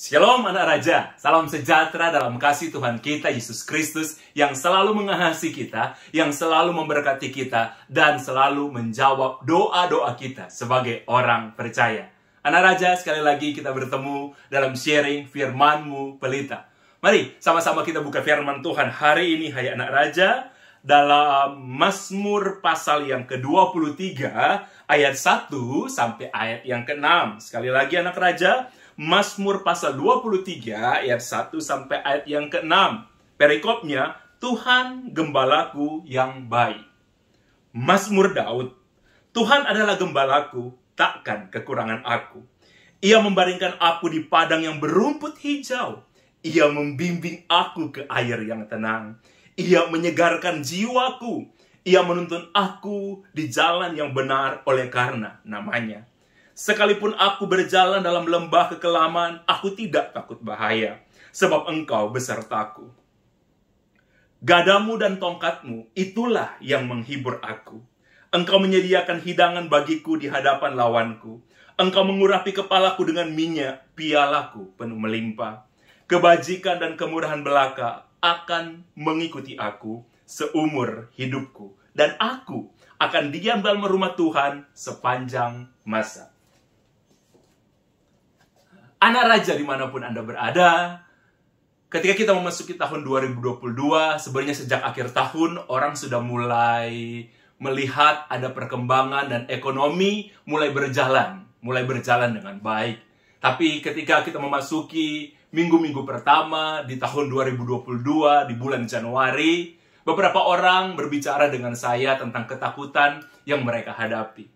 Shalom anak raja, salam sejahtera dalam kasih Tuhan kita Yesus Kristus yang selalu mengasihi kita, yang selalu memberkati kita, dan selalu menjawab doa-doa kita sebagai orang percaya. Anak raja, sekali lagi kita bertemu dalam sharing firman-Mu pelita. Mari sama-sama kita buka firman Tuhan hari ini, hai anak raja, dalam Mazmur pasal yang ke-23, ayat 1 sampai ayat yang ke-6. Sekali lagi anak raja, Mazmur pasal 23 ayat 1 sampai ayat yang ke-6. Perikopnya, Tuhan gembalaku yang baik. Mazmur Daud. Tuhan adalah gembalaku, takkan kekurangan aku. Ia membaringkan aku di padang yang berumput hijau. Ia membimbing aku ke air yang tenang. Ia menyegarkan jiwaku. Ia menuntun aku di jalan yang benar oleh karena namanya. Sekalipun aku berjalan dalam lembah kekelaman, aku tidak takut bahaya, sebab Engkau besertaku. Gadamu dan tongkatmu, itulah yang menghibur aku. Engkau menyediakan hidangan bagiku di hadapan lawanku. Engkau mengurapi kepalaku dengan minyak, pialaku penuh melimpah. Kebajikan dan kemurahan belaka akan mengikuti aku seumur hidupku. Dan aku akan diam dalam rumah Tuhan sepanjang masa. Anak raja dimanapun Anda berada, ketika kita memasuki tahun 2022, sebenarnya sejak akhir tahun, orang sudah mulai melihat ada perkembangan dan ekonomi mulai berjalan dengan baik. Tapi ketika kita memasuki minggu-minggu pertama di tahun 2022, di bulan Januari, beberapa orang berbicara dengan saya tentang ketakutan yang mereka hadapi.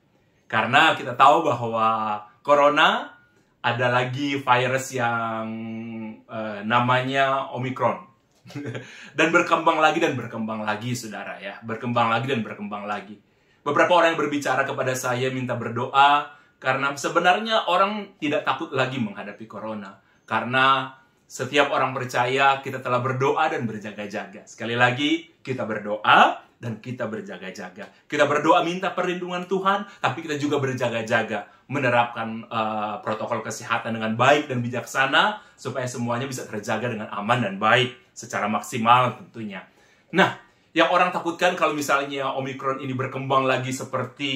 Karena kita tahu bahwa Corona ada lagi virus yang namanya Omicron. Dan berkembang lagi, saudara ya. Berkembang lagi. Beberapa orang yang berbicara kepada saya minta berdoa, karena sebenarnya orang tidak takut lagi menghadapi Corona. Karena setiap orang percaya kita telah berdoa dan berjaga-jaga. Sekali lagi, kita berdoa dan kita berjaga-jaga. Kita berdoa minta perlindungan Tuhan, tapi kita juga berjaga-jaga. Menerapkan protokol kesehatan dengan baik dan bijaksana, supaya semuanya bisa terjaga dengan aman dan baik, secara maksimal tentunya. Nah, yang orang takutkan kalau misalnya Omicron ini berkembang lagi seperti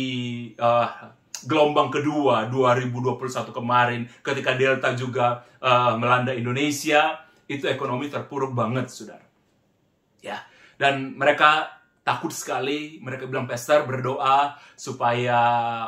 gelombang kedua 2021 kemarin, ketika Delta juga melanda Indonesia, itu ekonomi terpuruk banget, saudara. Ya, dan mereka takut sekali. Mereka bilang, Pastor, berdoa supaya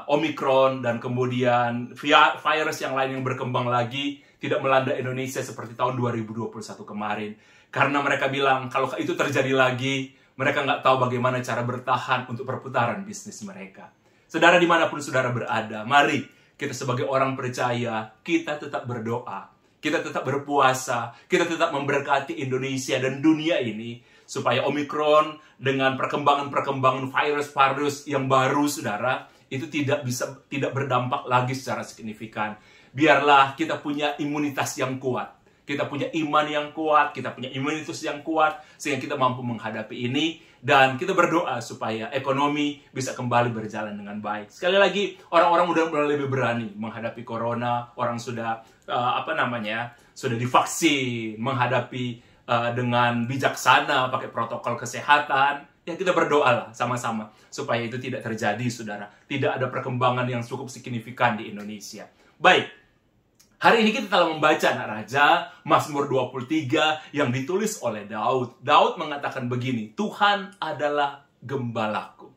Omicron dan kemudian virus yang lain yang berkembang lagi tidak melanda Indonesia seperti tahun 2021 kemarin. Karena mereka bilang, kalau itu terjadi lagi, mereka nggak tahu bagaimana cara bertahan untuk perputaran bisnis mereka. Saudara, dimanapun saudara berada, mari kita sebagai orang percaya, kita tetap berdoa, kita tetap berpuasa, kita tetap memberkati Indonesia dan dunia ini, supaya Omicron dengan perkembangan virus yang baru, saudara, itu tidak berdampak lagi secara signifikan. Biarlah kita punya imunitas yang kuat, kita punya iman yang kuat, kita punya imunitas yang kuat, sehingga kita mampu menghadapi ini. Dan kita berdoa supaya ekonomi bisa kembali berjalan dengan baik. Sekali lagi, orang-orang udah mulai lebih berani menghadapi Corona. Orang sudah sudah divaksin, menghadapi dengan bijaksana, pakai protokol kesehatan. Ya, kita berdoalah sama-sama supaya itu tidak terjadi, saudara. Tidak ada perkembangan yang cukup signifikan di Indonesia. Baik, hari ini kita telah membaca, anak raja, Mazmur 23 yang ditulis oleh Daud. Daud mengatakan begini, Tuhan adalah gembalaku.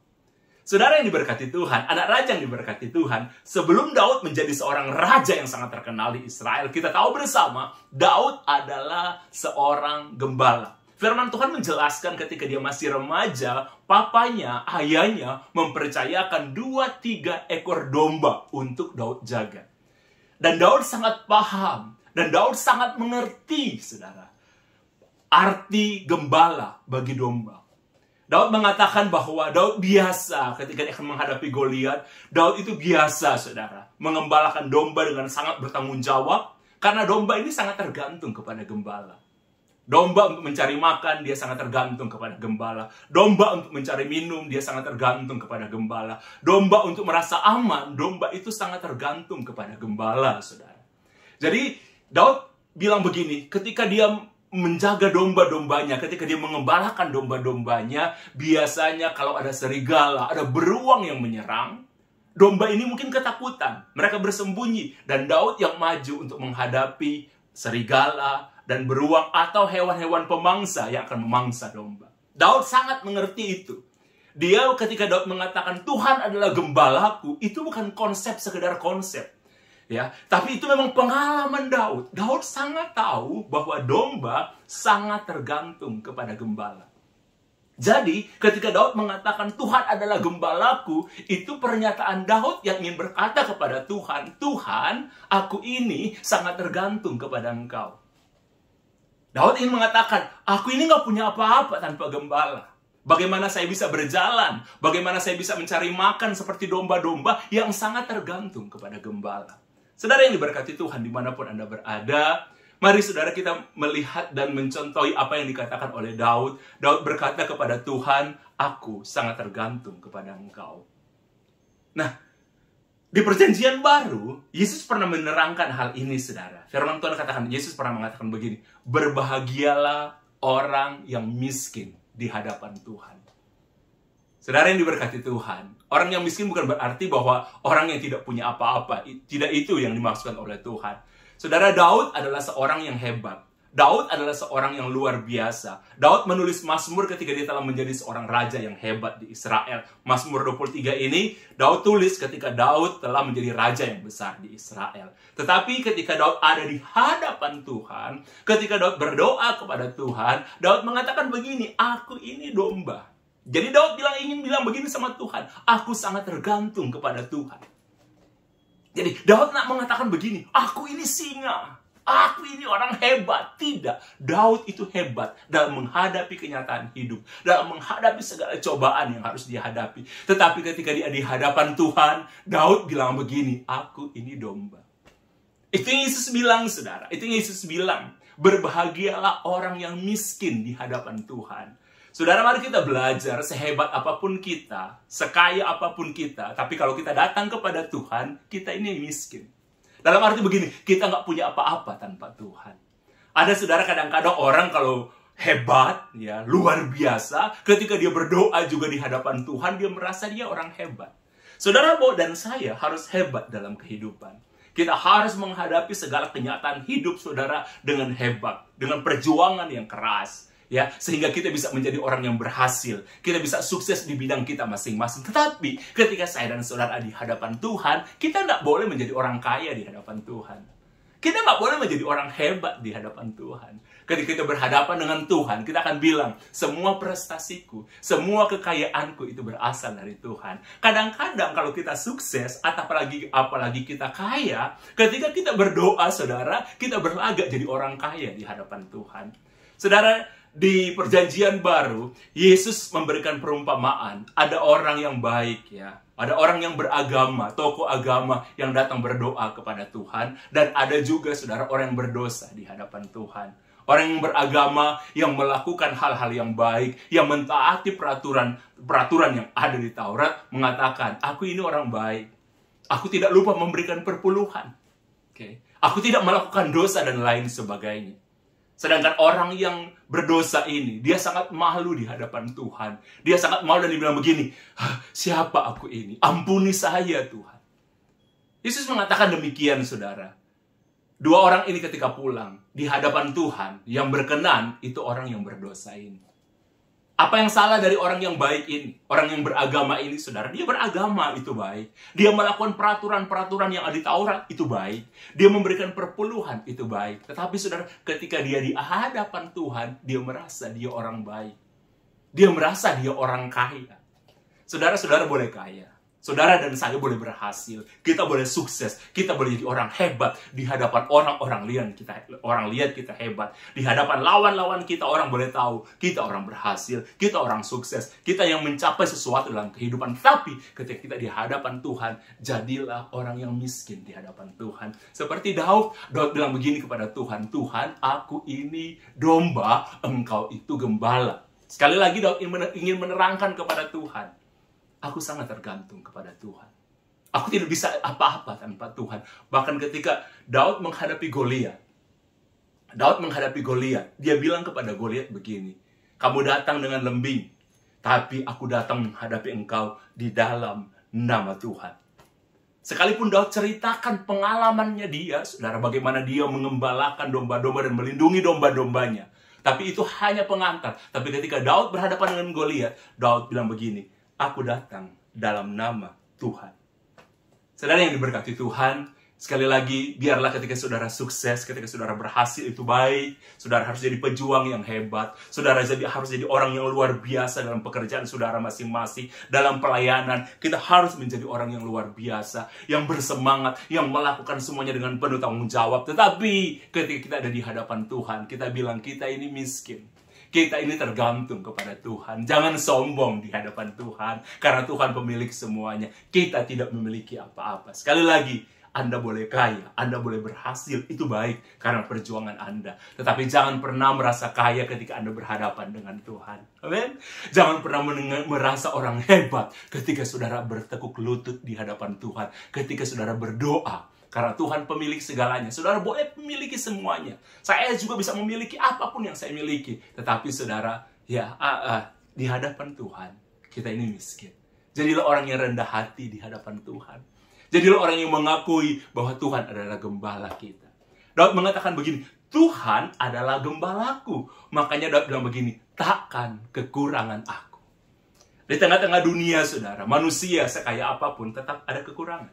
Saudara yang diberkati Tuhan, anak raja yang diberkati Tuhan, sebelum Daud menjadi seorang raja yang sangat terkenal di Israel, kita tahu bersama, Daud adalah seorang gembala. Firman Tuhan menjelaskan ketika dia masih remaja, papanya, ayahnya mempercayakan 2-3 ekor domba untuk Daud jaga. Dan Daud sangat paham, dan Daud sangat mengerti, saudara, arti gembala bagi domba. Daud mengatakan bahwa Daud biasa ketika dia akan menghadapi Goliat. Daud itu biasa, saudara, mengembalakan domba dengan sangat bertanggung jawab. Karena domba ini sangat tergantung kepada gembala. Domba untuk mencari makan, dia sangat tergantung kepada gembala. Domba untuk mencari minum, dia sangat tergantung kepada gembala. Domba untuk merasa aman, domba itu sangat tergantung kepada gembala, saudara. Jadi, Daud bilang begini, ketika dia menjaga domba-dombanya, ketika dia mengembalakan domba-dombanya, biasanya kalau ada serigala, ada beruang yang menyerang, domba ini mungkin ketakutan. Mereka bersembunyi. Dan Daud yang maju untuk menghadapi serigala dan beruang atau hewan-hewan pemangsa yang akan memangsa domba. Daud sangat mengerti itu. Dia ketika Daud mengatakan Tuhan adalah gembalaku, itu bukan konsep sekedar konsep. Ya, tapi itu memang pengalaman Daud. Daud sangat tahu bahwa domba sangat tergantung kepada gembala. Jadi, ketika Daud mengatakan Tuhan adalah gembalaku, itu pernyataan Daud yang ingin berkata kepada Tuhan, Tuhan, aku ini sangat tergantung kepada Engkau. Daud ingin mengatakan, aku ini nggak punya apa-apa tanpa gembala. Bagaimana saya bisa berjalan? Bagaimana saya bisa mencari makan seperti domba-domba yang sangat tergantung kepada gembala? Saudara yang diberkati Tuhan dimanapun Anda berada, mari saudara kita melihat dan mencontohi apa yang dikatakan oleh Daud. Daud berkata kepada Tuhan, aku sangat tergantung kepada Engkau. Nah, di perjanjian baru, Yesus pernah menerangkan hal ini, saudara. Firman Tuhan katakan, Yesus pernah mengatakan begini, berbahagialah orang yang miskin di hadapan Tuhan. Saudara yang diberkati Tuhan, orang yang miskin bukan berarti bahwa orang yang tidak punya apa-apa. Tidak itu yang dimaksudkan oleh Tuhan. Saudara, Daud adalah seorang yang hebat. Daud adalah seorang yang luar biasa. Daud menulis Mazmur ketika dia telah menjadi seorang raja yang hebat di Israel. Mazmur 23 ini, Daud tulis ketika Daud telah menjadi raja yang besar di Israel. Tetapi ketika Daud ada di hadapan Tuhan, ketika Daud berdoa kepada Tuhan, Daud mengatakan begini, aku ini domba. Jadi Daud ingin bilang begini sama Tuhan, aku sangat tergantung kepada Tuhan. Jadi Daud nak mengatakan begini, aku ini singa, aku ini orang hebat. Tidak, Daud itu hebat dalam menghadapi kenyataan hidup, dalam menghadapi segala cobaan yang harus dia hadapi. Tetapi ketika dia di hadapan Tuhan, Daud bilang begini, aku ini domba. Itu yang Yesus bilang, saudara. Itu yang Yesus bilang, berbahagialah orang yang miskin di hadapan Tuhan. Saudara, mari kita belajar sehebat apapun kita, sekaya apapun kita, tapi kalau kita datang kepada Tuhan, kita ini miskin. Dalam arti begini, kita nggak punya apa-apa tanpa Tuhan. Ada saudara kadang-kadang orang kalau hebat, ya luar biasa, ketika dia berdoa juga di hadapan Tuhan, dia merasa dia orang hebat. Saudara dan saya harus hebat dalam kehidupan. Kita harus menghadapi segala kenyataan hidup saudara dengan hebat, dengan perjuangan yang keras. Ya, sehingga kita bisa menjadi orang yang berhasil. Kita bisa sukses di bidang kita masing-masing. Tetapi ketika saya dan saudara di hadapan Tuhan, kita tidak boleh menjadi orang kaya di hadapan Tuhan. Kita nggak boleh menjadi orang hebat di hadapan Tuhan. Ketika kita berhadapan dengan Tuhan, kita akan bilang, semua prestasiku, semua kekayaanku itu berasal dari Tuhan. Kadang-kadang kalau kita sukses, atau apalagi kita kaya, ketika kita berdoa, saudara, kita berlagak jadi orang kaya di hadapan Tuhan. Saudara, di perjanjian baru, Yesus memberikan perumpamaan. Ada orang yang baik, ya. Ada orang yang beragama, tokoh agama yang datang berdoa kepada Tuhan. Dan ada juga, saudara, orang yang berdosa di hadapan Tuhan. Orang yang beragama, yang melakukan hal-hal yang baik, yang mentaati peraturan yang ada di Taurat, mengatakan, aku ini orang baik. Aku tidak lupa memberikan perpuluhan. Okay. Aku tidak melakukan dosa dan lain sebagainya. Sedangkan orang yang berdosa ini, dia sangat malu di hadapan Tuhan. Dia sangat malu dan dia bilang begini, siapa aku ini? Ampuni saya Tuhan. Yesus mengatakan demikian, saudara. Dua orang ini ketika pulang di hadapan Tuhan, yang berkenan itu orang yang berdosa ini. Apa yang salah dari orang yang baik ini? Orang yang beragama ini, saudara, dia beragama itu baik. Dia melakukan peraturan-peraturan yang ada di Taurat itu baik. Dia memberikan perpuluhan itu baik. Tetapi saudara, ketika dia di hadapan Tuhan, dia merasa dia orang baik. Dia merasa dia orang kaya. Saudara-saudara boleh kaya. Saudara dan saya boleh berhasil, kita boleh sukses, kita boleh jadi orang hebat di hadapan orang-orang lihat kita hebat. Di hadapan lawan-lawan kita, orang boleh tahu kita orang berhasil, kita orang sukses, kita yang mencapai sesuatu dalam kehidupan. Tapi ketika kita di hadapan Tuhan, jadilah orang yang miskin di hadapan Tuhan. Seperti Daud bilang begini kepada Tuhan, Tuhan, aku ini domba, engkau itu gembala. Sekali lagi Daud ingin menerangkan kepada Tuhan, aku sangat tergantung kepada Tuhan. Aku tidak bisa apa-apa tanpa Tuhan. Bahkan ketika Daud menghadapi Goliat, Daud menghadapi Goliat. Dia bilang kepada Goliat begini, kamu datang dengan lembing, tapi aku datang menghadapi engkau di dalam nama Tuhan. Sekalipun Daud ceritakan pengalamannya dia, saudara, bagaimana dia mengembalakan domba-domba dan melindungi domba-dombanya. Tapi itu hanya pengantar. Tapi ketika Daud berhadapan dengan Goliat, Daud bilang begini, aku datang dalam nama Tuhan. Saudara yang diberkati Tuhan, sekali lagi, biarlah ketika saudara sukses, ketika saudara berhasil itu baik, saudara harus jadi pejuang yang hebat, saudara harus jadi orang yang luar biasa dalam pekerjaan saudara masing-masing, dalam pelayanan, kita harus menjadi orang yang luar biasa, yang bersemangat, yang melakukan semuanya dengan penuh tanggung jawab. Tetapi ketika kita ada di hadapan Tuhan, kita bilang kita ini miskin. Kita ini tergantung kepada Tuhan. Jangan sombong di hadapan Tuhan, karena Tuhan pemilik semuanya. Kita tidak memiliki apa-apa. Sekali lagi, Anda boleh kaya, Anda boleh berhasil, itu baik karena perjuangan Anda. Tetapi jangan pernah merasa kaya ketika Anda berhadapan dengan Tuhan. Amin. Jangan pernah merasa orang hebat ketika saudara bertekuk lutut di hadapan Tuhan. Ketika saudara berdoa, karena Tuhan pemilik segalanya. Saudara boleh memiliki semuanya. Saya juga bisa memiliki apapun yang saya miliki. Tetapi saudara, di hadapan Tuhan, kita ini miskin. Jadilah orang yang rendah hati di hadapan Tuhan. Jadilah orang yang mengakui bahwa Tuhan adalah gembala kita. Daud mengatakan begini, Tuhan adalah gembalaku. Makanya Daud bilang begini, takkan kekurangan aku. Di tengah-tengah dunia, saudara, manusia sekaya apapun tetap ada kekurangan.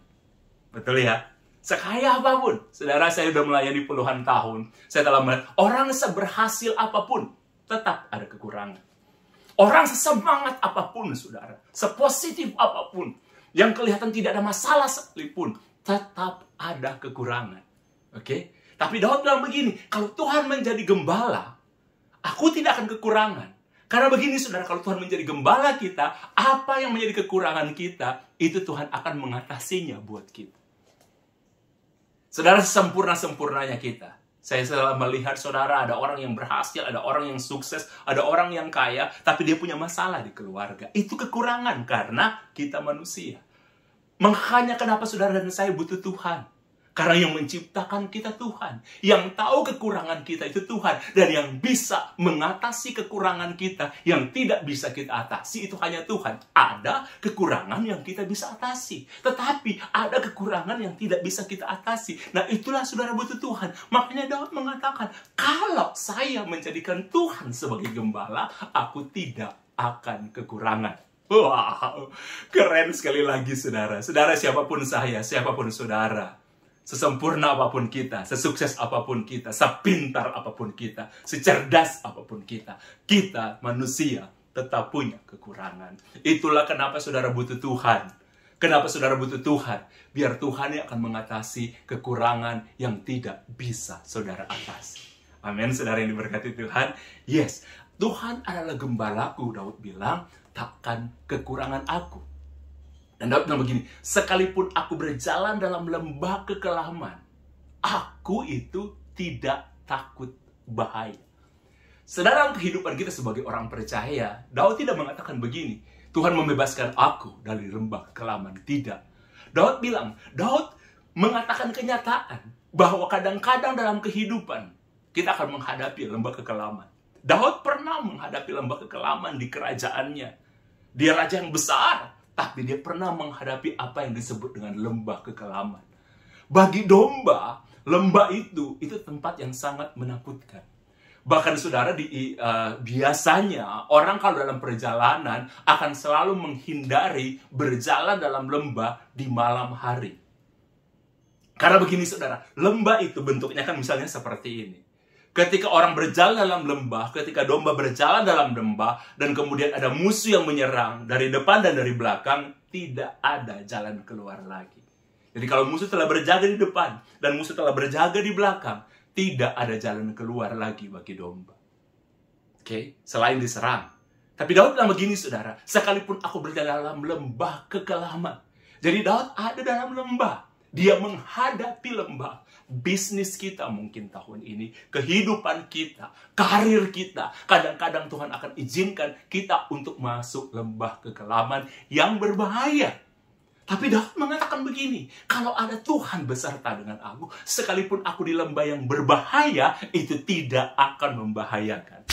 Betul ya? Sekaya apapun. Saudara, saya sudah melayani puluhan tahun. Saya telah melihat orang seberhasil apapun tetap ada kekurangan. Orang sesemangat apapun, saudara, sepositif apapun, yang kelihatan tidak ada masalah sekalipun, tetap ada kekurangan. Oke? Tapi Daud bilang begini, kalau Tuhan menjadi gembala, aku tidak akan kekurangan. Karena begini saudara, kalau Tuhan menjadi gembala kita, apa yang menjadi kekurangan kita, itu Tuhan akan mengatasinya buat kita. Saudara, sempurna-sempurnanya kita. Saya selalu melihat saudara, ada orang yang berhasil, ada orang yang sukses, ada orang yang kaya, tapi dia punya masalah di keluarga. Itu kekurangan karena kita manusia. Makanya kenapa saudara dan saya butuh Tuhan. Karena yang menciptakan kita Tuhan. Yang tahu kekurangan kita itu Tuhan. Dan yang bisa mengatasi kekurangan kita yang tidak bisa kita atasi itu hanya Tuhan. Ada kekurangan yang kita bisa atasi. Tetapi ada kekurangan yang tidak bisa kita atasi. Nah itulah saudara butuh Tuhan. Makanya Daud mengatakan, kalau saya menjadikan Tuhan sebagai gembala, aku tidak akan kekurangan. Wow, keren sekali lagi saudara. Saudara siapapun saya, siapapun saudara. Sesempurna apapun kita, sesukses apapun kita, sepintar apapun kita, secerdas apapun kita, kita manusia tetap punya kekurangan. Itulah kenapa saudara butuh Tuhan. Kenapa saudara butuh Tuhan? Biar Tuhan yang akan mengatasi kekurangan yang tidak bisa saudara atasi. Amin, saudara yang diberkati Tuhan. Yes, Tuhan adalah gembalaku, Daud bilang, takkan kekurangan aku. Dan Daud bilang begini, sekalipun aku berjalan dalam lembah kekelaman, aku itu tidak takut bahaya. Sedang kehidupan kita sebagai orang percaya, Daud tidak mengatakan begini, Tuhan membebaskan aku dari lembah kekelaman. Tidak. Daud bilang, Daud mengatakan kenyataan bahwa kadang-kadang dalam kehidupan kita akan menghadapi lembah kekelaman. Daud pernah menghadapi lembah kekelaman di kerajaannya. Dia raja yang besar. Tapi dia pernah menghadapi apa yang disebut dengan lembah kekelaman. Bagi domba, lembah itu tempat yang sangat menakutkan. Bahkan saudara, biasanya orang kalau dalam perjalanan akan selalu menghindari berjalan dalam lembah di malam hari. Karena begini saudara, lembah itu bentuknya kan misalnya seperti ini. Ketika orang berjalan dalam lembah, ketika domba berjalan dalam lembah, dan kemudian ada musuh yang menyerang dari depan dan dari belakang, tidak ada jalan keluar lagi. Jadi kalau musuh telah berjaga di depan, dan musuh telah berjaga di belakang, tidak ada jalan keluar lagi bagi domba. Oke, selain diserang. Tapi Daud bilang begini saudara, sekalipun aku berada dalam lembah kekelaman. Jadi Daud ada dalam lembah. Dia menghadapi lembah. Bisnis kita mungkin tahun ini, kehidupan kita, karir kita. Kadang-kadang Tuhan akan izinkan kita untuk masuk lembah kekelaman yang berbahaya. Tapi Daud mengatakan begini, kalau ada Tuhan beserta dengan aku, sekalipun aku di lembah yang berbahaya, itu tidak akan membahayakan.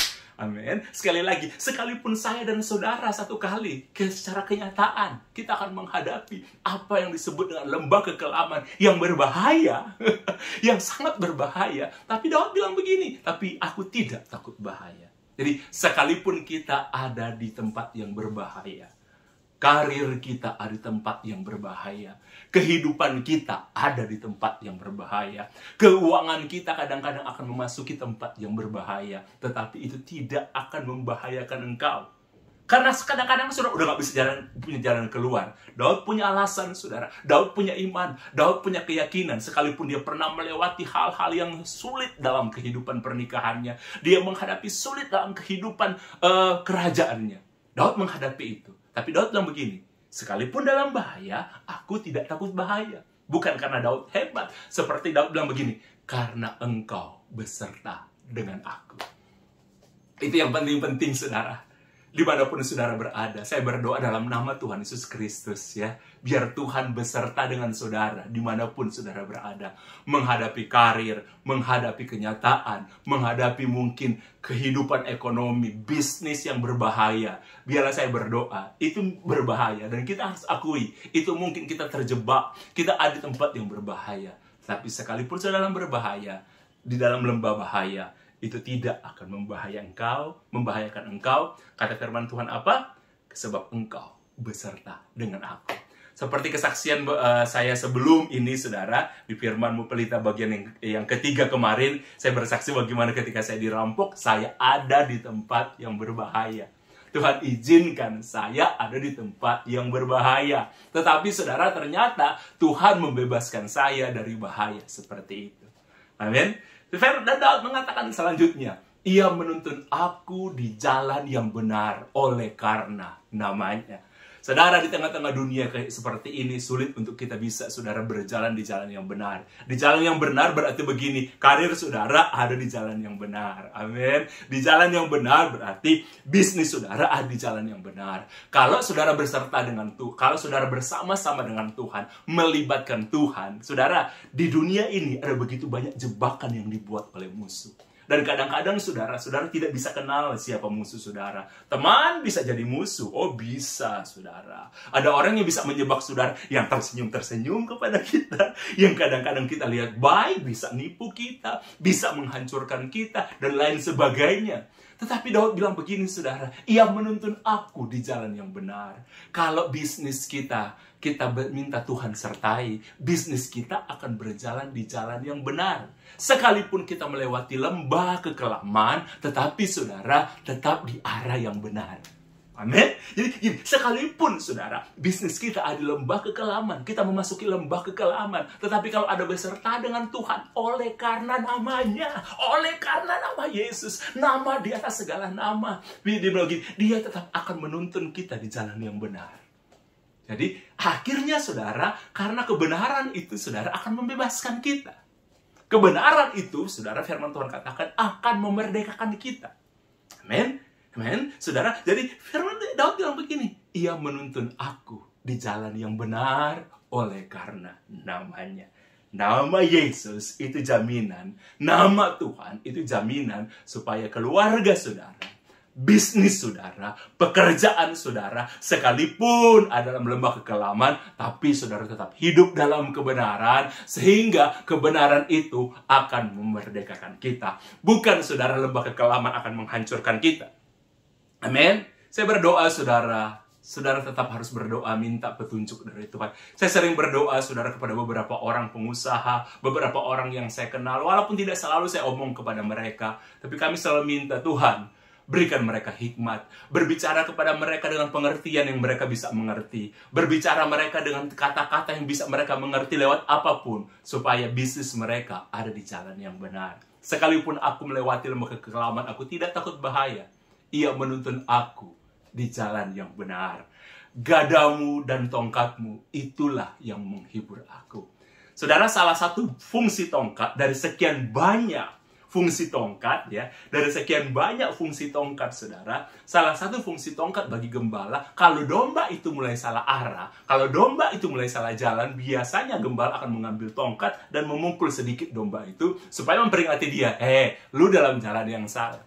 Amin. Sekali lagi, sekalipun saya dan saudara satu kali, secara kenyataan, kita akan menghadapi apa yang disebut dengan lembah kekelaman yang berbahaya, yang sangat berbahaya. Tapi Daud bilang begini, tapi aku tidak takut bahaya. Jadi, sekalipun kita ada di tempat yang berbahaya, karir kita ada di tempat yang berbahaya, kehidupan kita ada di tempat yang berbahaya, keuangan kita kadang-kadang akan memasuki tempat yang berbahaya, tetapi itu tidak akan membahayakan engkau. Karena kadang-kadang saudara udah gak bisa punya jalan keluar. Daud punya alasan, saudara. Daud punya iman. Daud punya keyakinan. Sekalipun dia pernah melewati hal-hal yang sulit dalam kehidupan pernikahannya, dia menghadapi sulit dalam kehidupan kerajaannya. Daud menghadapi itu. Tapi Daud bilang begini, sekalipun dalam bahaya, aku tidak takut bahaya. Bukan karena Daud hebat. Seperti Daud bilang begini, karena engkau beserta dengan aku. Itu yang penting-penting, saudara. Dimanapun saudara berada, saya berdoa dalam nama Tuhan Yesus Kristus, ya. Biar Tuhan beserta dengan saudara, dimanapun saudara berada. Menghadapi karir, menghadapi kenyataan, menghadapi mungkin kehidupan ekonomi, bisnis yang berbahaya. Biarlah saya berdoa, itu berbahaya. Dan kita harus akui, itu mungkin kita terjebak, kita ada di tempat yang berbahaya. Tapi sekalipun saudara berbahaya, di dalam lembah bahaya, itu tidak akan membahayakan engkau. Kata firman Tuhan apa? Sebab engkau beserta dengan aku. Seperti kesaksian saya sebelum ini, saudara, di firman-Mu Pelita bagian yang ketiga kemarin, saya bersaksi bagaimana ketika saya dirampok, saya ada di tempat yang berbahaya. Tuhan izinkan saya ada di tempat yang berbahaya. Tetapi saudara, ternyata Tuhan membebaskan saya dari bahaya seperti itu. Amin. Dan Daud mengatakan selanjutnya, ia menuntun aku di jalan yang benar oleh karena namanya. Saudara, di tengah-tengah dunia kayak seperti ini, sulit untuk kita bisa, saudara, berjalan di jalan yang benar. Di jalan yang benar berarti begini, karir saudara ada di jalan yang benar. Amin. Di jalan yang benar berarti bisnis saudara ada di jalan yang benar. Kalau saudara beserta dengan Tuhan, kalau saudara bersama-sama dengan Tuhan, melibatkan Tuhan, saudara, di dunia ini ada begitu banyak jebakan yang dibuat oleh musuh. Dan kadang-kadang saudara tidak bisa kenal siapa musuh saudara. Teman bisa jadi musuh. Oh bisa, saudara. Ada orang yang bisa menjebak saudara, yang tersenyum-tersenyum kepada kita. Yang kadang-kadang kita lihat baik, bisa nipu kita, bisa menghancurkan kita, dan lain sebagainya. Tetapi Daud bilang begini, saudara, ia menuntun aku di jalan yang benar. Kalau bisnis kita minta Tuhan sertai, bisnis kita akan berjalan di jalan yang benar. Sekalipun kita melewati lembah kekelaman, tetapi saudara tetap di arah yang benar. Amin. Jadi sekalipun saudara, bisnis kita ada di lembah kekelaman, kita memasuki lembah kekelaman, tetapi kalau ada beserta dengan Tuhan, oleh karena namanya, oleh karena nama Yesus, nama di atas segala nama, dia tetap akan menuntun kita di jalan yang benar. Jadi akhirnya saudara, karena kebenaran itu saudara akan membebaskan kita. Kebenaran itu, saudara, firman Tuhan katakan akan memerdekakan kita. Amin. Amin. Saudara, jadi firman Daud bilang begini, ia menuntun aku di jalan yang benar oleh karena namanya. Nama Yesus itu jaminan, nama Tuhan itu jaminan supaya keluarga saudara, bisnis saudara, pekerjaan saudara, sekalipun ada dalam lembah kekelaman, tapi saudara tetap hidup dalam kebenaran, sehingga kebenaran itu akan memerdekakan kita. Bukan saudara, lembah kekelaman akan menghancurkan kita. Amin. Saya berdoa, saudara tetap harus berdoa, minta petunjuk dari Tuhan. Saya sering berdoa, saudara, kepada beberapa orang pengusaha, beberapa orang yang saya kenal, walaupun tidak selalu saya omong kepada mereka, tapi kami selalu minta, Tuhan, berikan mereka hikmat. Berbicara kepada mereka dengan pengertian yang mereka bisa mengerti. Berbicara mereka dengan kata-kata yang bisa mereka mengerti lewat apapun. Supaya bisnis mereka ada di jalan yang benar. Sekalipun aku melewati lembah kekelaman, aku tidak takut bahaya. Ia menuntun aku di jalan yang benar. Gadamu dan tongkatmu, itulah yang menghibur aku. Saudara, salah satu fungsi tongkat dari sekian banyak fungsi tongkat ya. Dari sekian banyak fungsi tongkat saudara, salah satu fungsi tongkat bagi gembala, kalau domba itu mulai salah arah, kalau domba itu mulai salah jalan, biasanya gembala akan mengambil tongkat dan memukul sedikit domba itu supaya memperingati dia, lu dalam jalan yang salah.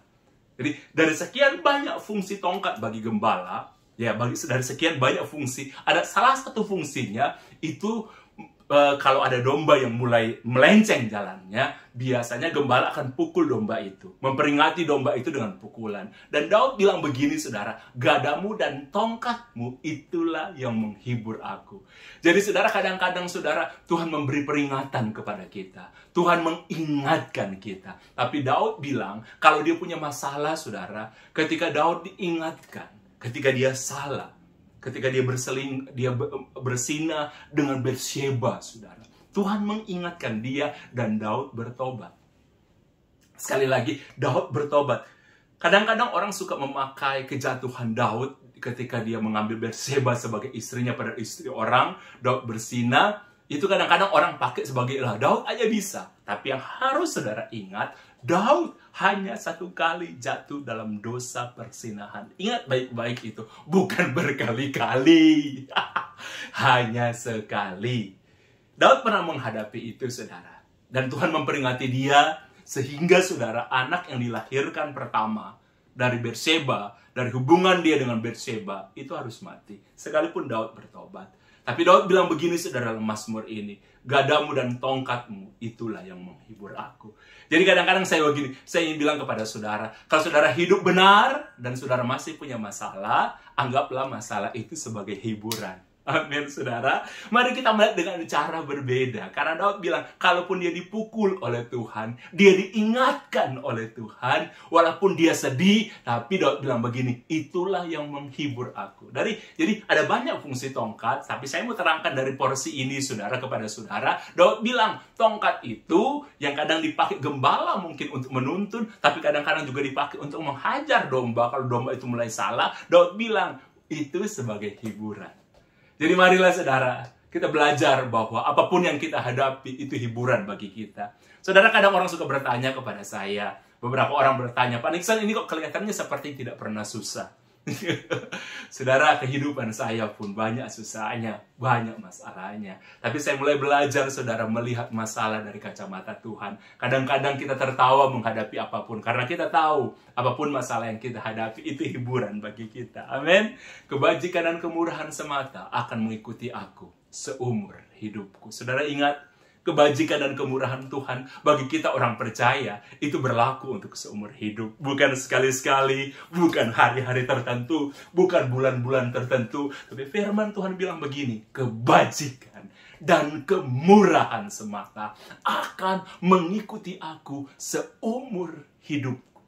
Jadi dari sekian banyak fungsi tongkat bagi gembala, ya dari sekian banyak fungsi, ada salah satu fungsinya itu kalau ada domba yang mulai melenceng jalannya, biasanya gembala akan pukul domba itu, memperingati domba itu dengan pukulan. Dan Daud bilang begini saudara, gadamu dan tongkatmu itulah yang menghibur aku. Jadi saudara, kadang-kadang saudara, Tuhan memberi peringatan kepada kita, Tuhan mengingatkan kita. Tapi Daud bilang, kalau dia punya masalah saudara, ketika Daud diingatkan, ketika dia salah, ketika dia bersinah dengan Batsheba, saudara, Tuhan mengingatkan dia dan Daud bertobat. Sekali lagi, Daud bertobat. Kadang-kadang orang suka memakai kejatuhan Daud ketika dia mengambil Batsheba sebagai istrinya pada istri orang. Daud bersinah, itu kadang-kadang orang pakai sebagai, lah Daud aja bisa. Tapi yang harus saudara ingat, Daud hanya satu kali jatuh dalam dosa persinahan. Ingat baik-baik itu. Bukan berkali-kali. Hanya sekali. Daud pernah menghadapi itu, saudara. Dan Tuhan memperingati dia, sehingga saudara, anak yang dilahirkan pertama dari Batsheba, dari hubungan dia dengan Batsheba, itu harus mati. Sekalipun Daud bertobat. Tapi Daud bilang begini saudara, dalam Mazmur ini, gadamu dan tongkatmu itulah yang menghibur aku. Jadi kadang-kadang saya ingin bilang kepada saudara, kalau saudara hidup benar dan saudara masih punya masalah, anggaplah masalah itu sebagai hiburan. Amin, saudara. Mari kita melihat dengan cara berbeda. Karena Daud bilang, kalaupun dia dipukul oleh Tuhan, dia diingatkan oleh Tuhan, walaupun dia sedih, tapi Daud bilang begini, itulah yang menghibur aku. Jadi ada banyak fungsi tongkat, tapi saya mau terangkan dari porsi ini, saudara, kepada saudara. Daud bilang, tongkat itu yang kadang dipakai gembala mungkin untuk menuntun, tapi kadang-kadang juga dipakai untuk menghajar domba. Kalau domba itu mulai salah, Daud bilang, itu sebagai hiburan. Jadi marilah saudara, kita belajar bahwa apapun yang kita hadapi itu hiburan bagi kita. Saudara, kadang orang suka bertanya kepada saya, beberapa orang bertanya, Pak Nixon ini kok kelihatannya seperti tidak pernah susah. Saudara, kehidupan saya pun banyak susahnya, banyak masalahnya. Tapi saya mulai belajar, saudara, melihat masalah dari kacamata Tuhan. Kadang-kadang kita tertawa menghadapi apapun, karena kita tahu apapun masalah yang kita hadapi itu hiburan bagi kita. Amin. Kebajikan dan kemurahan semata akan mengikuti aku seumur hidupku. Saudara ingat, kebajikan dan kemurahan Tuhan bagi kita orang percaya itu berlaku untuk seumur hidup. Bukan sekali-sekali, bukan hari-hari tertentu, bukan bulan-bulan tertentu. Tapi firman Tuhan bilang begini, kebajikan dan kemurahan semata akan mengikuti aku seumur hidupku.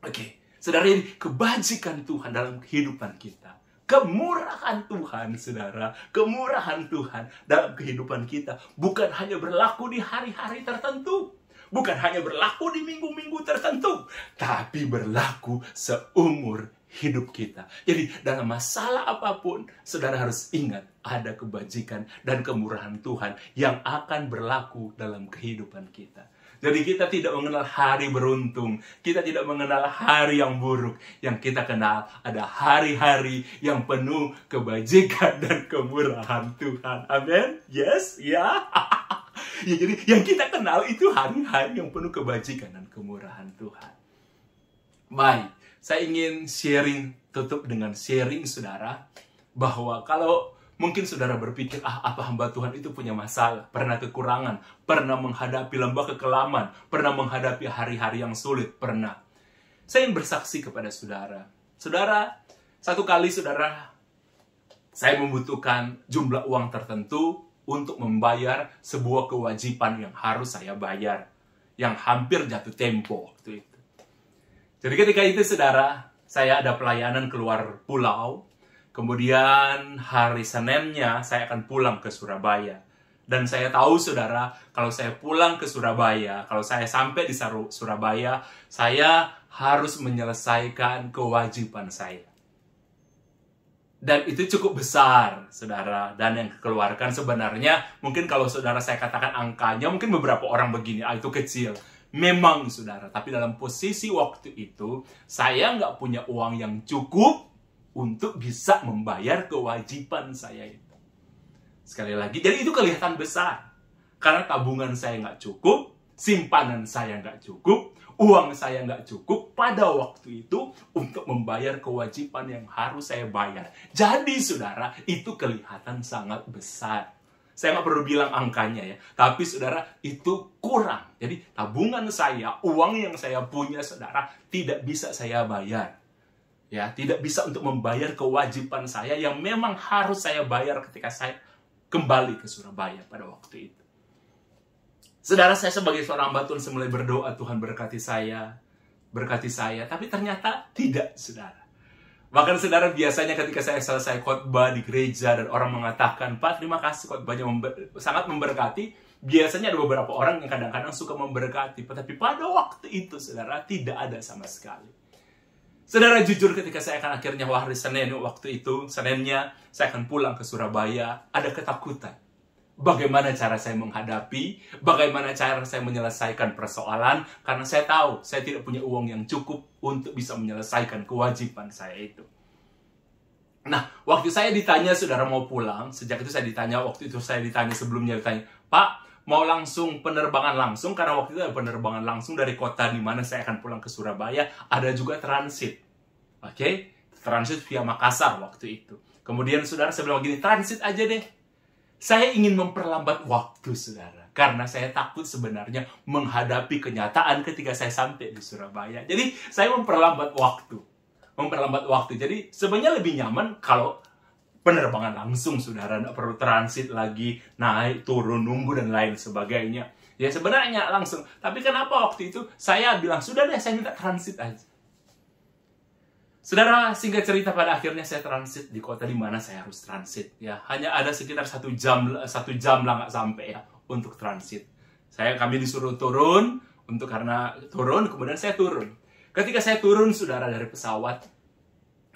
Oke, saudara, ini kebajikan Tuhan dalam kehidupan kita. Kemurahan Tuhan, saudara, kemurahan Tuhan dalam kehidupan kita bukan hanya berlaku di hari-hari tertentu, bukan hanya berlaku di minggu-minggu tertentu, tapi berlaku seumur hidup kita. Jadi dalam masalah apapun, saudara harus ingat ada kebajikan dan kemurahan Tuhan yang akan berlaku dalam kehidupan kita. Jadi kita tidak mengenal hari beruntung. Kita tidak mengenal hari yang buruk. Yang kita kenal ada hari-hari yang penuh kebajikan dan kemurahan Tuhan. Amin? Yes? Ya? Ya, jadi yang kita kenal itu hari-hari yang penuh kebajikan dan kemurahan Tuhan. Baik, saya ingin tutup dengan sharing saudara. Bahwa kalau mungkin saudara berpikir, apa hamba Tuhan itu punya masalah, pernah kekurangan, pernah menghadapi lembah kekelaman, pernah menghadapi hari-hari yang sulit, pernah. Saya ingin bersaksi kepada saudara. Saudara, satu kali saudara, saya membutuhkan jumlah uang tertentu untuk membayar sebuah kewajiban yang harus saya bayar, yang hampir jatuh tempo waktu itu. Jadi ketika itu saudara, saya ada pelayanan keluar pulau. Kemudian hari Seninnya saya akan pulang ke Surabaya. Dan saya tahu saudara, kalau saya pulang ke Surabaya, kalau saya sampai di Surabaya, saya harus menyelesaikan kewajiban saya. Dan itu cukup besar, saudara. Dan yang dikeluarkan sebenarnya, mungkin kalau saudara saya katakan angkanya, mungkin beberapa orang begini, itu kecil. Memang, saudara, tapi dalam posisi waktu itu, saya nggak punya uang yang cukup untuk bisa membayar kewajiban saya itu. Sekali lagi, jadi itu kelihatan besar. Karena tabungan saya nggak cukup, simpanan saya nggak cukup, uang saya nggak cukup pada waktu itu untuk membayar kewajiban yang harus saya bayar. Jadi, saudara, itu kelihatan sangat besar. Saya nggak perlu bilang angkanya ya, tapi saudara, itu kurang. Jadi tabungan saya, uang yang saya punya, saudara, tidak bisa saya bayar. Ya, tidak bisa untuk membayar kewajiban saya yang memang harus saya bayar ketika saya kembali ke Surabaya pada waktu itu. Saudara, saya sebagai seorang hamba Tuhan mulai berdoa, Tuhan berkati saya, tapi ternyata tidak, saudara. Bahkan saudara, biasanya ketika saya selesai khotbah di gereja dan orang mengatakan, Pak, terima kasih khotbahnya sangat memberkati. Biasanya ada beberapa orang yang kadang-kadang suka memberkati. Tapi pada waktu itu, saudara, tidak ada sama sekali. Saudara, jujur ketika saya akan akhirnya hari Senin waktu itu, Seninnya saya akan pulang ke Surabaya, ada ketakutan. Bagaimana cara saya menghadapi, bagaimana cara saya menyelesaikan persoalan, karena saya tahu saya tidak punya uang yang cukup untuk bisa menyelesaikan kewajiban saya itu. Nah, waktu saya ditanya, saudara, mau pulang, sejak itu saya ditanya, sebelumnya ditanya, Pak, mau langsung penerbangan langsung, karena waktu itu ada penerbangan langsung dari kota di mana saya akan pulang ke Surabaya, ada juga transit. Oke? Transit via Makassar waktu itu. Kemudian, saudara, saya bilang gini, transit aja deh. Saya ingin memperlambat waktu, saudara. Karena saya takut sebenarnya menghadapi kenyataan ketika saya sampai di Surabaya. Jadi, saya memperlambat waktu. Jadi, sebenarnya lebih nyaman kalau penerbangan langsung, saudara. Nggak perlu transit lagi, naik, turun, nunggu, dan lain sebagainya. Ya, sebenarnya langsung. Tapi kenapa waktu itu saya bilang, sudah deh, saya minta transit aja. Saudara, singkat cerita, pada akhirnya saya transit di kota di mana saya harus transit. Ya, hanya ada sekitar 1 jam lah nggak sampai ya untuk transit. Kami disuruh turun, karena turun, kemudian saya turun. Ketika saya turun, saudara, dari pesawat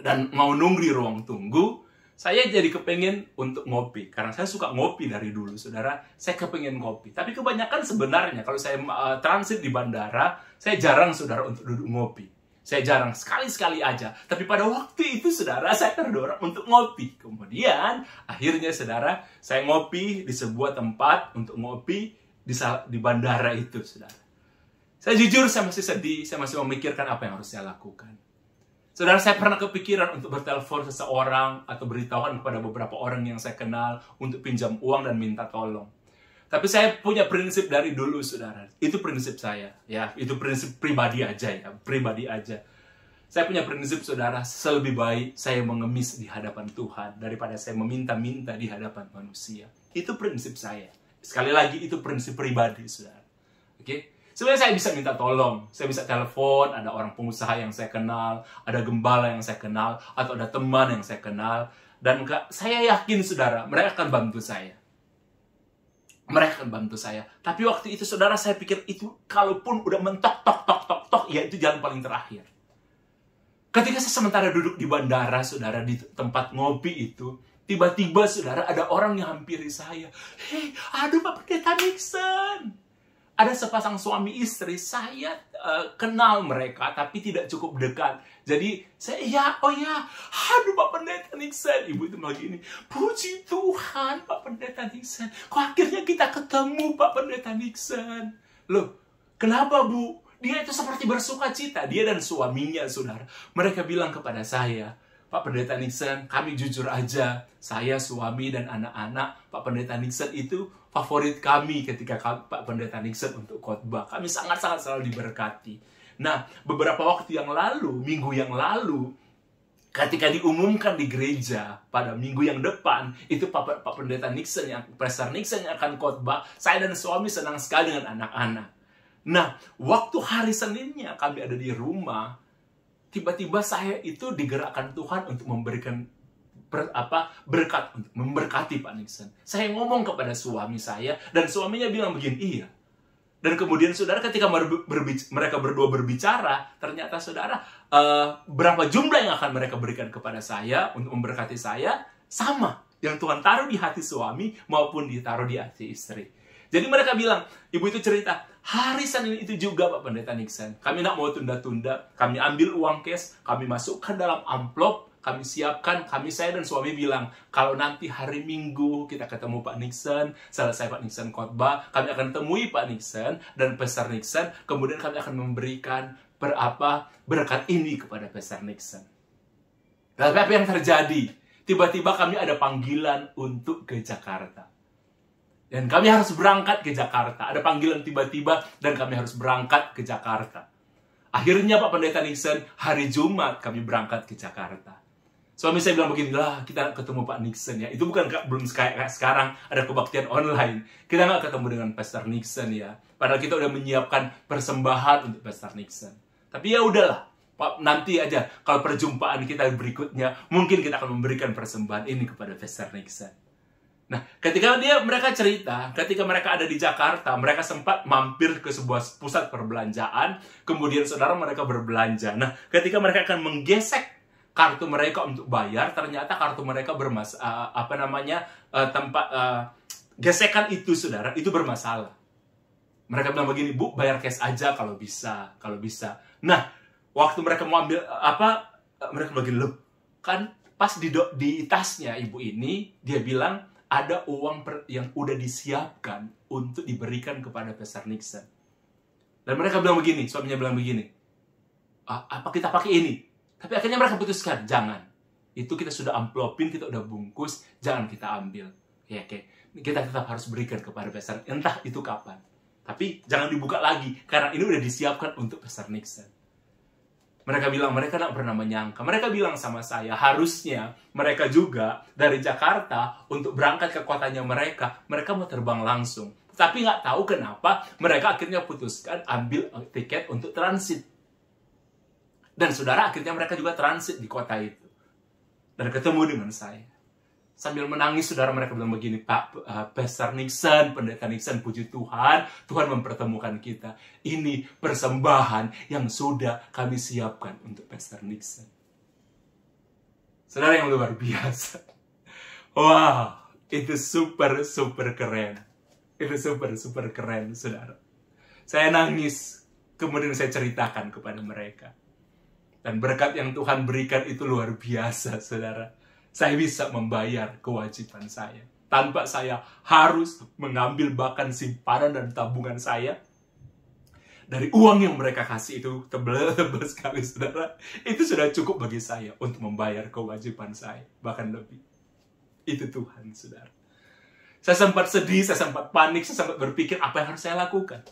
dan mau nunggu di ruang tunggu, saya jadi kepengen untuk ngopi. Karena saya suka ngopi dari dulu, saudara. Saya kepengen ngopi. Tapi kebanyakan sebenarnya kalau saya transit di bandara, saya jarang, saudara, untuk duduk ngopi. Saya jarang, sekali-sekali aja. Tapi pada waktu itu, saudara, saya terdorong untuk ngopi. Kemudian, akhirnya, saudara, saya ngopi di sebuah tempat untuk ngopi di bandara itu, saudara. Saya jujur, saya masih sedih. Saya masih memikirkan apa yang harus saya lakukan. Saudara, saya pernah kepikiran untuk bertelepon seseorang atau beritahukan kepada beberapa orang yang saya kenal untuk pinjam uang dan minta tolong. Tapi saya punya prinsip dari dulu, saudara. Itu prinsip saya, ya. Itu prinsip pribadi aja, ya. Pribadi aja. Saya punya prinsip, saudara, selebih baik saya mengemis di hadapan Tuhan daripada saya meminta-minta di hadapan manusia. Itu prinsip saya. Sekali lagi, itu prinsip pribadi, saudara. Oke? Sebenarnya saya bisa minta tolong. Saya bisa telepon, ada orang pengusaha yang saya kenal, ada gembala yang saya kenal, atau ada teman yang saya kenal. Dan saya yakin, saudara, mereka akan bantu saya. Tapi waktu itu, saudara, saya pikir itu kalaupun udah mentok, ya itu jalan paling terakhir. Ketika saya sementara duduk di bandara, saudara, di tempat ngopi itu, tiba-tiba, saudara, ada orang yang hampiri saya. Hei, aduh, Pak Pendeta Nixon. Ada sepasang suami istri, saya kenal mereka, tapi tidak cukup dekat. Jadi, saya, aduh, Pak Pendeta Nixon. Ibu itu malah gini, puji Tuhan, Pak Pendeta Nixon. Kok akhirnya kita ketemu, Pak Pendeta Nixon? Loh, kenapa, Bu? Dia itu seperti bersuka cita. Dia dan suaminya, saudara. Mereka bilang kepada saya, Pak Pendeta Nixon, kami jujur aja, saya, suami, dan anak-anak, Pak Pendeta Nixon itu favorit kami ketika Pak Pendeta Nixon untuk khotbah. Kami sangat-sangat selalu diberkati. Nah, beberapa waktu yang lalu, minggu yang lalu, ketika diumumkan di gereja pada minggu yang depan, itu Pak Pendeta Nixon, Pastor Nixon yang akan khotbah, saya dan suami senang sekali dengan anak-anak. Nah, waktu hari Seninnya kami ada di rumah, tiba-tiba saya itu digerakkan Tuhan untuk memberikan berkat, untuk memberkati Pak Nixon. Saya ngomong kepada suami saya, dan suaminya bilang begini, iya. Dan kemudian, saudara, ketika mereka berdua berbicara, ternyata, saudara, berapa jumlah yang akan mereka berikan kepada saya untuk memberkati saya, sama. Yang Tuhan taruh di hati suami maupun ditaruh di hati istri. Jadi mereka bilang, ibu itu cerita, Hari Senin itu juga Pak Pendeta Nixon, kami nak mau tunda-tunda, kami ambil uang cash, kami masukkan dalam amplop, kami siapkan, saya dan suami bilang, kalau nanti hari Minggu kita ketemu Pak Nixon, selesai Pak Nixon khotbah, kami akan temui Pak Nixon dan Pastor Nixon, kemudian kami akan memberikan berkat ini kepada Pastor Nixon. Tapi apa yang terjadi? Tiba-tiba kami ada panggilan untuk ke Jakarta. Dan kami harus berangkat ke Jakarta. Ada panggilan tiba-tiba dan kami harus berangkat ke Jakarta. Akhirnya Pak Pendeta Nixon, hari Jumat kami berangkat ke Jakarta. Suami saya bilang begini, lah kita ketemu Pak Nixon ya. Itu belum kayak sekarang ada kebaktian online. Kita nggak ketemu dengan Pastor Nixon ya. Padahal kita udah menyiapkan persembahan untuk Pastor Nixon. Tapi ya udahlah, Pak, nanti aja kalau perjumpaan kita berikutnya, mungkin kita akan memberikan persembahan ini kepada Pastor Nixon. Nah, ketika mereka cerita, ketika mereka ada di Jakarta, mereka sempat mampir ke sebuah pusat perbelanjaan, kemudian saudara mereka berbelanja. Nah, ketika mereka akan menggesek kartu mereka untuk bayar, ternyata kartu mereka gesekan itu saudara, itu bermasalah. Mereka bilang begini, Bu, bayar cash aja kalau bisa. Nah, waktu mereka mau ambil mereka begini, loh, kan pas di tasnya ibu ini, dia bilang, ada uang yang udah disiapkan untuk diberikan kepada Pastor Nixon. Dan mereka bilang begini, suaminya bilang begini, apa kita pakai ini? Tapi akhirnya mereka putuskan, jangan. Itu kita sudah amplopin, kita udah bungkus, jangan kita ambil. Ya, oke. Kita tetap harus berikan kepada Pastor, entah itu kapan. Tapi jangan dibuka lagi, karena ini udah disiapkan untuk Pastor Nixon. Mereka bilang, mereka tidak pernah menyangka. Mereka bilang sama saya, harusnya mereka juga dari Jakarta untuk berangkat ke kotanya mereka mau terbang langsung. Tapi nggak tahu kenapa mereka akhirnya putuskan ambil tiket untuk transit. Dan saudara, akhirnya mereka juga transit di kota itu. Dan ketemu dengan saya. Sambil menangis, saudara, mereka bilang begini, Pak, Pastor Nixon, Pendeta Nixon, puji Tuhan, Tuhan mempertemukan kita. Ini persembahan yang sudah kami siapkan untuk Pastor Nixon. Saudara yang luar biasa. Wow, itu super keren. Itu super keren, saudara. Saya nangis, kemudian saya ceritakan kepada mereka. Dan berkat yang Tuhan berikan itu luar biasa, saudara. Saya bisa membayar kewajiban saya. Tanpa saya harus mengambil bahkan simpanan dan tabungan saya. Dari uang yang mereka kasih itu tebel sekali, saudara. Itu sudah cukup bagi saya untuk membayar kewajiban saya. Bahkan lebih. Itu Tuhan, saudara. Saya sempat sedih, saya sempat panik, saya sempat berpikir apa yang harus saya lakukan.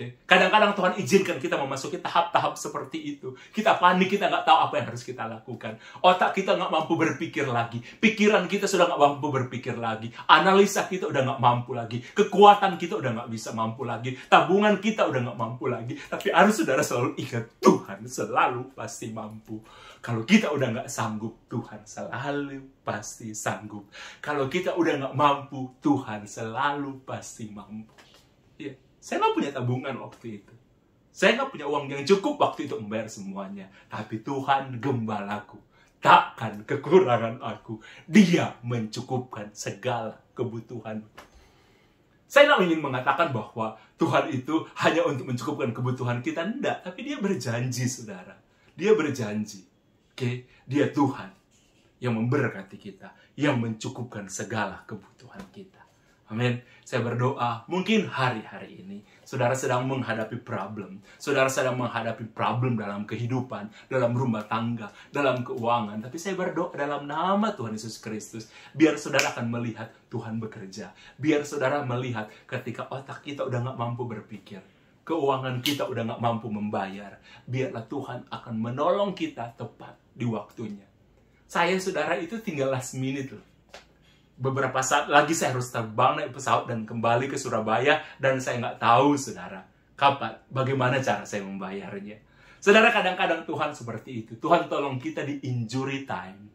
Kadang-kadang Tuhan izinkan kita memasuki tahap-tahap seperti itu. Kita panik, kita nggak tahu apa yang harus kita lakukan. Otak kita nggak mampu berpikir lagi. Pikiran kita sudah nggak mampu berpikir lagi. Analisa kita udah nggak mampu lagi. Kekuatan kita udah nggak bisa mampu lagi. Tabungan kita udah nggak mampu lagi. Tapi harus saudara selalu ingat, Tuhan selalu pasti mampu. Kalau kita udah nggak sanggup, Tuhan selalu pasti sanggup. Kalau kita udah nggak mampu, Tuhan selalu pasti mampu. Ya. Saya nggak punya tabungan waktu itu. Saya nggak punya uang yang cukup waktu itu membayar semuanya. Tapi Tuhan gembalaku. Takkan kekurangan aku. Dia mencukupkan segala kebutuhan. Saya nggak ingin mengatakan bahwa Tuhan itu hanya untuk mencukupkan kebutuhan kita. Tidak. Tapi dia berjanji, saudara. Dia berjanji. Oke? Dia Tuhan yang memberkati kita. Yang mencukupkan segala kebutuhan kita. Amin. Saya berdoa, mungkin hari-hari ini saudara sedang menghadapi problem. Saudara sedang menghadapi problem dalam kehidupan, dalam rumah tangga, dalam keuangan. Tapi saya berdoa dalam nama Tuhan Yesus Kristus. Biar saudara akan melihat Tuhan bekerja. Biar saudara melihat ketika otak kita udah gak mampu berpikir. Keuangan kita udah gak mampu membayar. Biarlah Tuhan akan menolong kita tepat di waktunya. Saya, saudara, itu tinggal last minute loh. Beberapa saat lagi saya harus terbang naik pesawat dan kembali ke Surabaya. Dan saya nggak tahu, saudara, kapan, bagaimana cara saya membayarnya. Saudara, kadang-kadang Tuhan seperti itu. Tuhan tolong kita di injury time.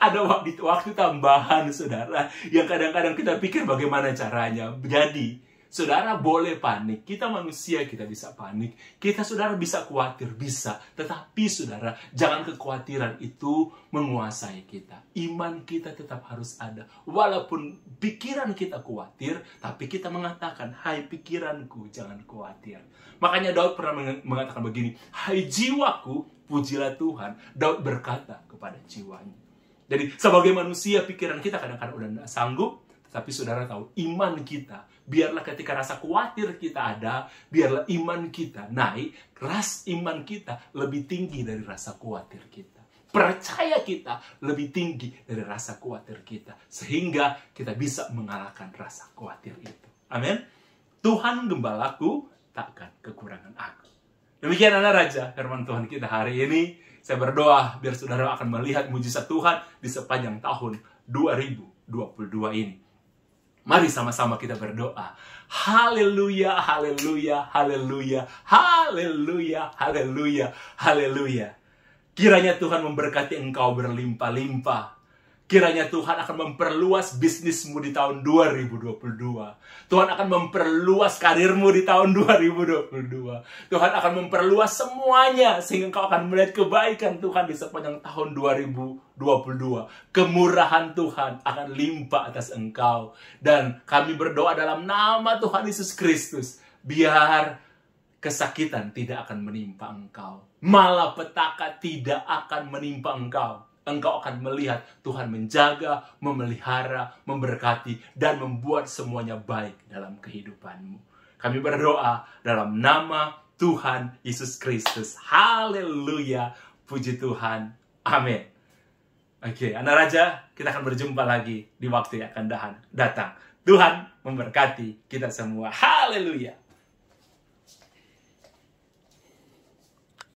Ada waktu tambahan, saudara, yang kadang-kadang kita pikir bagaimana caranya. Jadi, Saudara boleh panik, kita manusia, kita bisa panik. Saudara bisa khawatir, bisa. Tetapi saudara, jangan kekhawatiran itu menguasai kita. Iman kita tetap harus ada. Walaupun pikiran kita khawatir, tapi kita mengatakan, hai pikiranku, jangan khawatir. Makanya Daud pernah mengatakan begini, hai jiwaku, pujilah Tuhan. Daud berkata kepada jiwanya. Jadi sebagai manusia, pikiran kita kadang-kadang udah tidak sanggup. Tapi saudara tahu, iman kita, biarlah ketika rasa khawatir kita ada, biarlah iman kita naik, iman kita lebih tinggi dari rasa khawatir kita. Percaya kita lebih tinggi dari rasa khawatir kita. Sehingga kita bisa mengalahkan rasa khawatir itu. Amin. Tuhan gembalaku, takkan kekurangan aku. Demikian anak raja, firman Tuhan kita hari ini. Saya berdoa biar saudara akan melihat mujizat Tuhan di sepanjang tahun 2022 ini. Mari sama-sama kita berdoa. Haleluya, haleluya, haleluya, haleluya, haleluya, haleluya. Kiranya Tuhan memberkati engkau berlimpah-limpah. Kiranya Tuhan akan memperluas bisnismu di tahun 2022. Tuhan akan memperluas karirmu di tahun 2022. Tuhan akan memperluas semuanya sehingga engkau akan melihat kebaikan Tuhan di sepanjang tahun 2022. Kemurahan Tuhan akan limpah atas engkau. Dan kami berdoa dalam nama Tuhan Yesus Kristus. Biar kesakitan tidak akan menimpa engkau. Malapetaka tidak akan menimpa engkau. Engkau akan melihat Tuhan menjaga, memelihara, memberkati, dan membuat semuanya baik dalam kehidupanmu. Kami berdoa dalam nama Tuhan Yesus Kristus. Haleluya. Puji Tuhan. Amin. Oke, anak raja, kita akan berjumpa lagi di waktu yang akan datang. Tuhan memberkati kita semua. Haleluya.